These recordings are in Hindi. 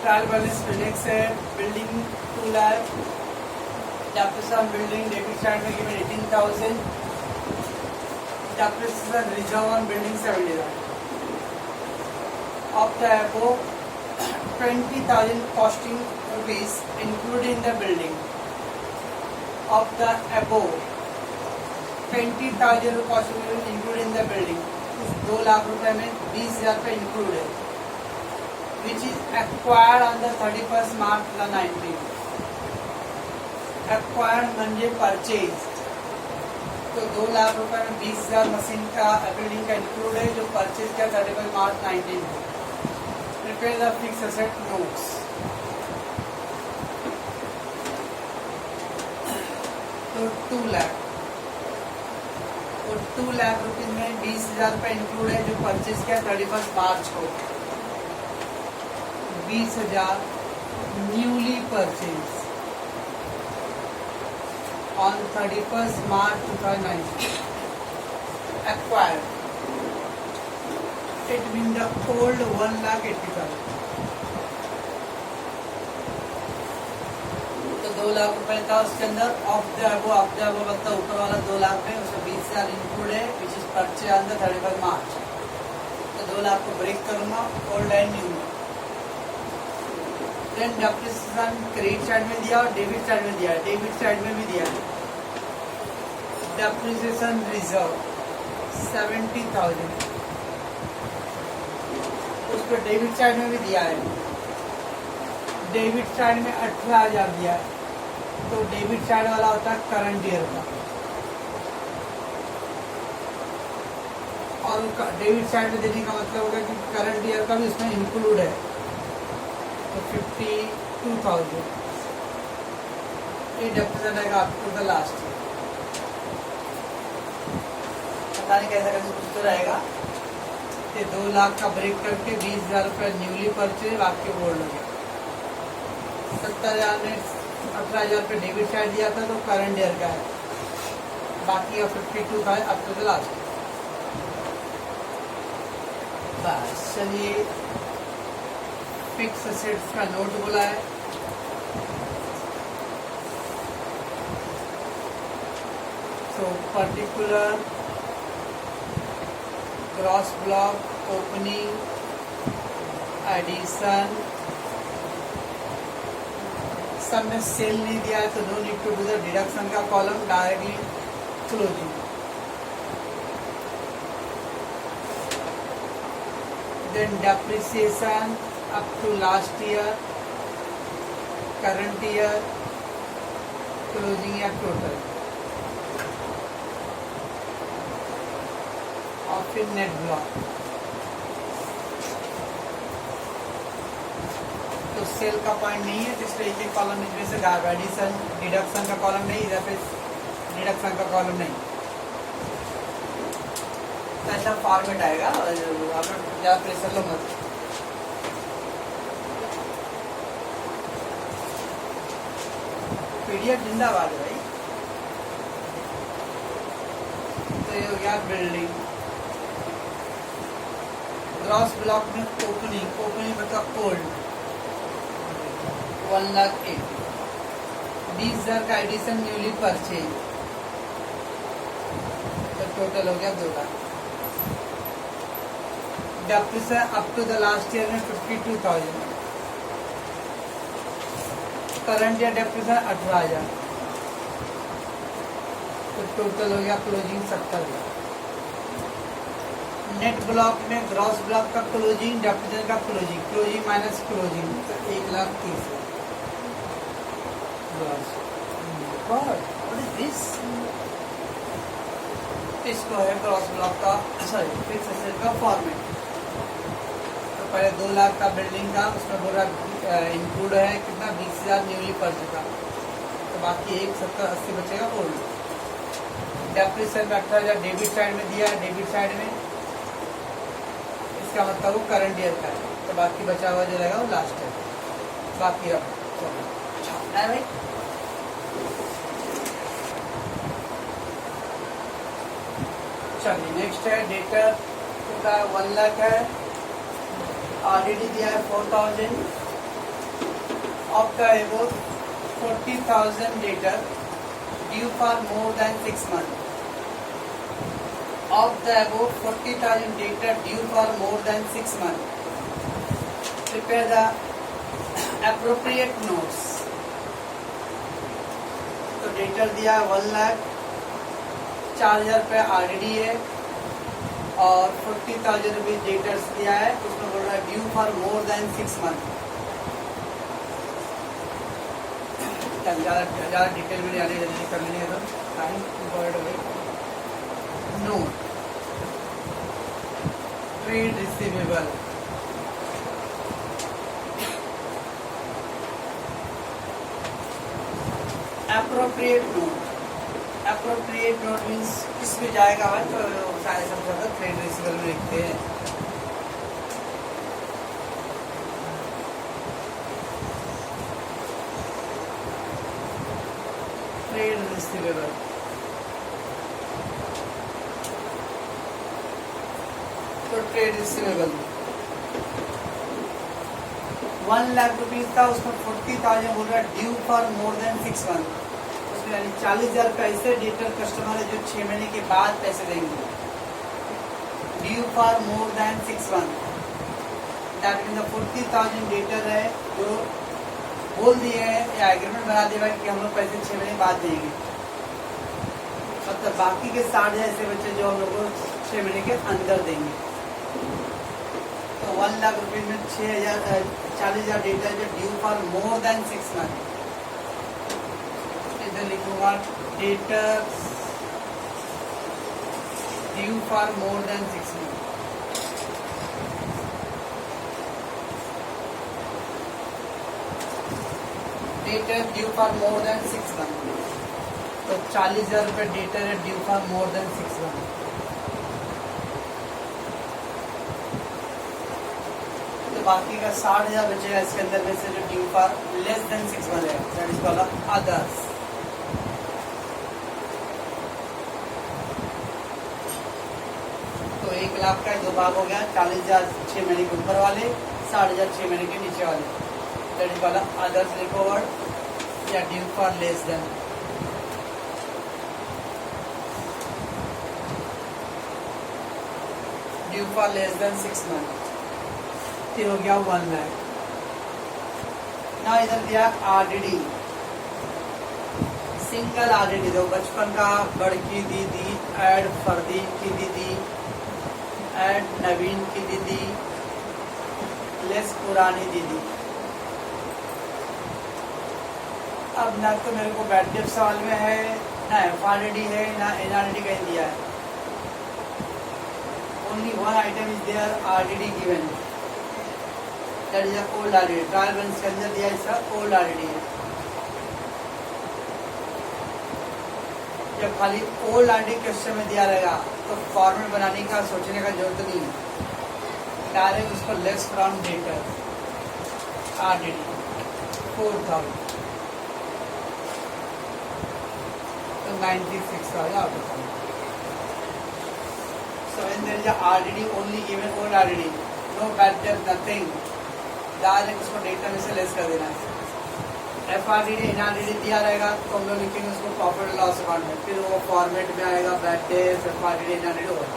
ट्रायल बैलेंस फिनिक्स है, building 2 lakh, depreciation building debit side में given 18,000, depreciation reserve on building 70 lakh. Of the above 20,000 costing rupees included in the building. Of the above 20,000 costing included in the building. उस 2 लाख रुपए में 20,000 का इंक्लूड है, which is acquired on the 31st March 2019. Acquired म्हणजे परचेज. तो 2 लाख रुपए में 20,000 मशीन का बिल्डिंग का इंक्लूड है जो परचेज किया 31 मार्च 19 में. Prepare the fixed asset notes. तो 2 लाख, और 2 लाख रुपए में 20,000 रुपये इंक्लूड है जो परचेज किया 31 मार्च को. 20,000 newly purchase on 31 March 2019. Acquired. It means the old 1,80,000. तो 2 लाख रुपए था उसके अंदर. ऑफ द अबव मतलब ऊपर वाला 2 लाख में उसमें 20,000 इंक्लूड है which is purchase on the 31 मार्च. तो 2 लाख को ब्रेक करूंगा ओल्ड एंड न्यू में. देन डेप्रिसिएशन क्रेडिट साइड में दिया और डेबिट साइड में दिया. डेबिट साइड में भी दिया डेप्रिसिएशन रिजर्व 70,000. उसको डेबिट साइड में भी दिया है. डेबिट साइड में 18,000 दिया है. तो डेबिट साइड वाला होता है करंट ईयर का, और डेबिट साइड में देने का मतलब होगा कि करंट ईयर का भी इसमें इंक्लूड है. तो 52,000 ये डेप्रिसिएशन रहेगा up to the last year. पता नहीं कैसा कैसे कुछ तो रहेगा. 2 लाख का ब्रेक करके 20,000 रुपये न्यूली परचेज आपके बोर्ड लगे. 70,000 में 18,000 रुपये डेबिट साइड दिया था तो करंट ईयर का है. बाकी का 52 था अप टू द लास्ट. बस चलिए फिक्स असेट्स का नोट बोला है. तो particular gross block, opening, addition, सब में सेल नहीं दिया है तो no need to do the deduction का column, directly closing. Then depreciation up to last year, current year, closing या टोटल, और फिर नेट ब्लॉक. तो सेल का पॉइंट नहीं है, इसलिए एक कॉलम इसमें से गायब. एडिशन डिडक्शन का कॉलम नहीं, इधर पे डिडक्शन का कॉलम नहीं. तो ऐसा फॉर्मेट आएगा. आप ज़्यादा प्रेशर लो मत. पीडीएफ जिंदाबाद है भाई. तो ये हो गया बिल्डिंग. ग्रॉस ब्लॉक में ओपनिंग मतलब ओल्ड 1,80,000. 20,000 का एडिशन न्यूली परचेज, तो टोटल हो गया 2 lakh. Depreciation up to the last year में 52,000. Current year depreciation 18,000. तो टोटल हो गया क्लोजिंग 70,000. नेट ब्लॉक में ग्रॉस ब्लॉक का क्लोजिंग, डेप्रिसिएशन का क्लोजिंग, क्लोजिंग माइनस क्लोजिंग, तो 1,30,000. What is this? इसको है ग्रॉस ब्लॉक का सॉरी फिक्स एसेट का फॉर्मेट. तो पहले 2 लाख का बिल्डिंग था, उसमें पूरा इंक्लूड है कितना 20,000 न्यूली पर चुका. तो बाकी 70-80 बचेगा ओल्ड. डेप्रिसिएशन में 18,000 डेबिट साइड में दिया है. डेबिट साइड में इसका मतलब वो करंट ईयर का है. तो बाकी बचा हुआ जो रहेगा वो लास्ट है. बाकी अब छापना है भाई. चलिए नेक्स्ट है डेटर का 1 लाख है. ऑलरेडी दिया है 4,000. of the above 40,000 debtor due for more than 6 months. Of the above 40,000 debtor due for more than 6 months, prepare the appropriate notes. तो डेटर दिया 1,04,000 रुपये RDD है और 40,000 रुपीज डेटर्स दिया है, उसमें बोल रहा है due for more than 6 month. ज़्यादा डिटेल में जाने जल्दी कर लेंगे तो टाइम वर्ड हो गई। No trade receivable, appropriate note. Appropriate note means किस में जाएगा भाई, तो सारे समझा था ट्रेड रिसीवेबल में लिखते हैं। ट्रेड रिसीवेबल तो ट्रेड रिसीवेबल 1 लाख रुपीज था, उसमें 40,000 बोल रहा है due for more than 6 month. उसमें यानी 40,000 पैसे डेटर कस्टमर है जो 6 महीने के बाद पैसे देंगे। Due for more than 6 month, that mean the 40,000 debtor है जो बोल दिए हैं या एग्रीमेंट बना दिया कि हम लोग पैसे 6 महीने बाद देंगे। मतलब बाकी के 60,000 ऐसे बच्चे जो हम लोग को 6 महीने के अंदर देंगे। तो 1 लाख रुपये में 40,000 डेटा जो due for more than 6 month. इधर लिखूंगा debtor due for more than 6 month. Debtor due for more than 6 month, तो 40,000 रुपये डेटर है due for more than 6 month. बाकी का 60,000 बचेगा इसके अंदर में से जो due for less than 6 month है, दैट इज कॉल्ड अदर्स। तो 1 लाख का 2 भाग हो गया, 40,000 6 महीने के ऊपर वाले, 60,000 6 महीने के नीचे वाले, that is called others recovered या due for less than. Due for less than 6 month हो गया 1 लाख। ना इधर दिया RDD, सिंगल RDD दो, बचपन का बड़की दीदी, ऐड फरदीन की दीदी, ऐड नवीन की दीदी, लेस पुरानी दीदी। अब ना तो मेरे को बैठे सवाल में है, ना FRDD है, ना NRDD कहीं दिया है। Only one item is there, RDD given. That is old RDD, trial balance के अंदर दिया इसका ओल्ड RDD है। जब खाली ओल्ड RDD क्वेश्चन में दिया रहेगा तो फॉर्मेट बनाने का सोचने का जरूरत नहीं है, डायरेक्ट उसको लेस फ्रॉम डेटर RDD 4,000 तो 96,000। So when there is a RDD only given old RDD, no bad debt, nothing, direct उसको डेटा में से लेस कर देना है। FRDD NRDD दिया रहेगा तो हम लोग लिखेंगे उसको प्रॉफिट लॉस अकाउंट में, फिर वो फॉर्मेट में आएगा बैड डेट FRDD NRDD होगा।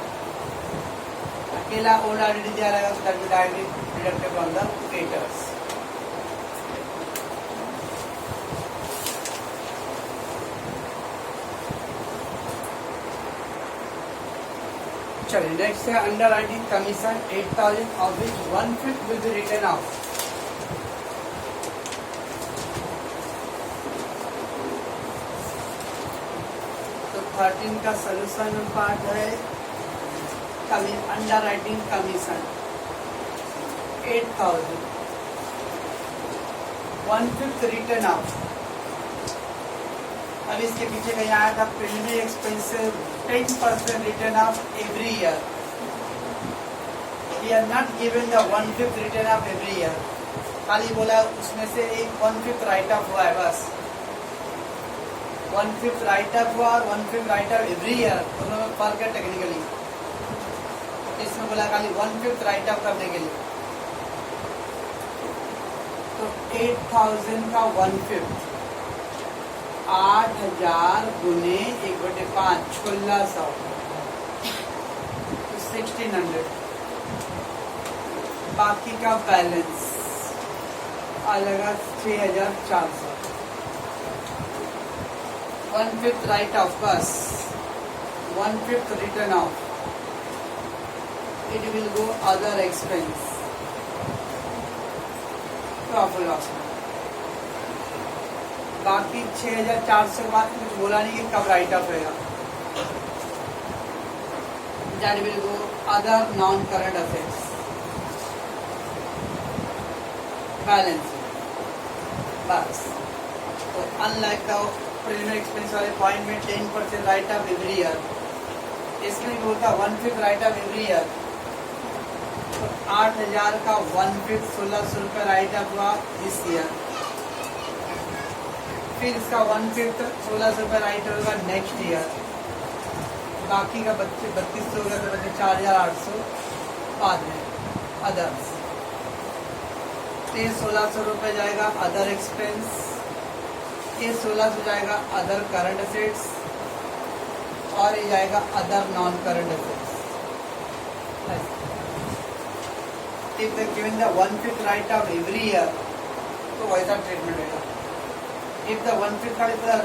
अकेला ओल्ड RDD दिया रहेगा तो that will directly deducted from the debtors. चलिए नेक्स्ट है underwriting commission 8,000 of which 1/5 will be written off. तो 13 का सोल्यूशन पार्ट है underwriting commission 8,000 1/5 written off. अब इसके पीछे कहीं आया था preliminary expensive 10% written off every year. We are not given the 1/5 written off every year, खाली बोला उसमें से एक 1/5 राइट ऑफ हुआ है बस। 1/5 राइट ऑफ हुआ और 1/5 राइट ऑफ एवरी ईयर, दोनों में फर्क है टेक्निकली। इसमें बोला खाली 1/5 राइट ऑफ करने के लिए। तो 8000 का 1/5, 8000 गुने 1/5, 1600, तो 1600। बाकी का बैलेंस आएगा 6400। 1/5 राइट ऑफ, बस 1/5 written of, it will go other expense, profit loss. बाकी 6400 के बाद कुछ बोला नहीं कि कब राइट ऑफ होगा। That will go other non-current assets, balance, बस। तो अनलाइक द प्रीलिमिनरी एक्सपेंस वाले पॉइंट में 10% राइट ऑफ एवरी ईयर, इसमें भी होता 1/5 राइट ऑफ एवरी ईयर। तो 8000 का 1/5 1600 रुपये राइट ऑफ हुआ दिस ईयर, फिर इसका 1/5 1600 रुपये राइट होगा नेक्स्ट ईयर। बाकी का 3200 होगा, तो बचे 4800 बाद में अदर्स। ये 1600 रुपये जाएगा अदर एक्सपेंस, ये 1600 जाएगा अदर करंट असेट्स, और ये जाएगा other non current assets. If they given the 1/5 write off every year, तो वैसा ट्रीटमेंट होगा। If the 1/5 का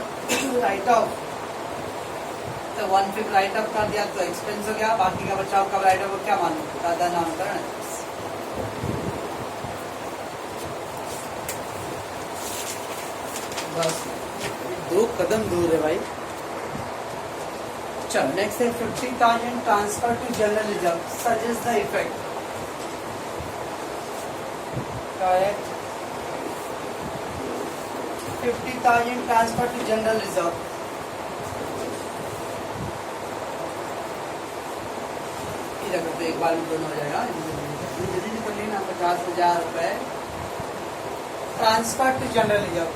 राइट ऑफ, तो 1/5 राइट ऑफ कर दिया तो एक्सपेंस हो गया, बाकी का बचाव कब राइट ऑफ, क्या मालूम, दादा नाम करना। बस 2 कदम दूर है भाई। चलो नेक्स्ट है 50,000 transfer to general reserve, suggest the effect. Correct. 50,000 transfer to general reserve. इधर तो एक बार में दोनों हो जाएगा, जल्दी कर लेना। 50,000 रुपए transfer to general reserve.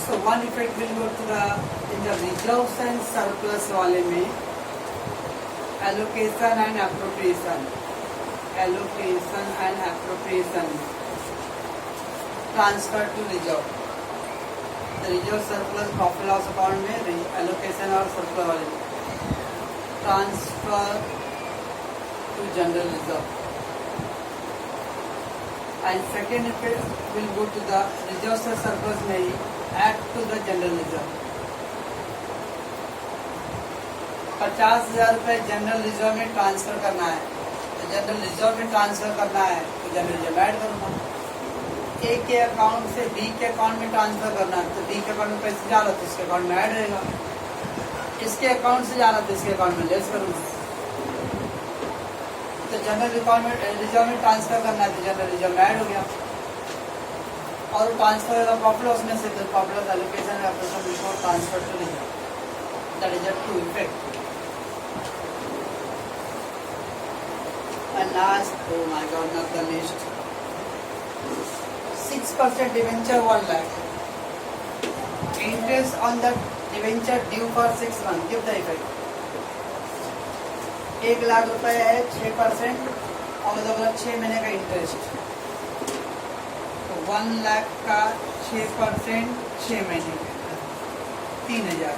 So one effect will go to the in the reserves and surplus वाले में allocation and appropriation, allocation and appropriation, transfer to reserve। The reserve surplus profit loss account में allocation और surplus वाले में transfer to general reserve। And second effect will go to the reserve से surplus में ही add to the general reserve। 50,000 रुपये जनरल रिजर्व में ट्रांसफर करना है, तो जनरल रिजर्व में ट्रांसफर करना है तो जनरल रिजर्व ऐड करूँगा। ए के अकाउंट से बी के अकाउंट में ट्रांसफर करना है, तो बी के अकाउंट में पैसे जा रहा तो इसके अकाउंट में ऐड रहेगा। इसके अकाउंट से जा रहा तो इसके अकाउंट में लेस करूँगा। तो जनरल अकाउंट में रिजर्व में ट्रांसफर करना है तो जनरल रिजर्व में ऐड हो गया, और ट्रांसफर होगा प्रॉफिट लॉस में से, तो प्रॉफिट लॉस एलोकेशन है before transfer to reserve. That is a two effect. And last, oh my God, not the least, 6% debenture 1 lakh. Interest on the debenture due for 6 months. Give the effect. 1 lakh रुपए है, 6% और मतलब 6 महीने का इंटरेस्ट। तो 1 लाख का 6% 6 महीने का 3,000।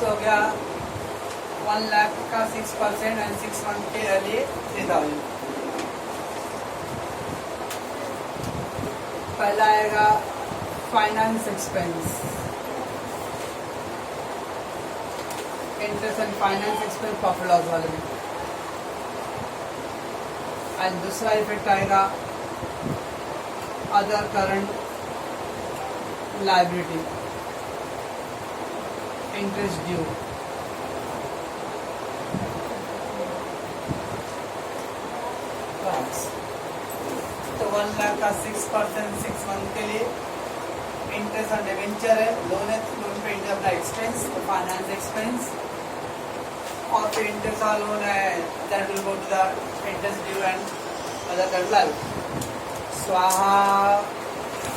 तो हो गया 1 लाख का 6% एंड 6 मंथ के लिए 3,000। पहला आएगा finance expense, interest and finance expense profit loss वाले में। एंड दूसरा इफेक्ट आएगा other current liability, interest due. तो 1 लाख का 6% 6 मंथ के लिए इंटरेस्ट ऑन डिवेंचर है, लोन है, लोन पे इंटरेस्ट अपना एक्सपेंस, तो फाइनेंस एक्सपेंस, और फिर इंटरेस्ट ऑन लोन है that will go to the interest due and other current liability. स्वाहा।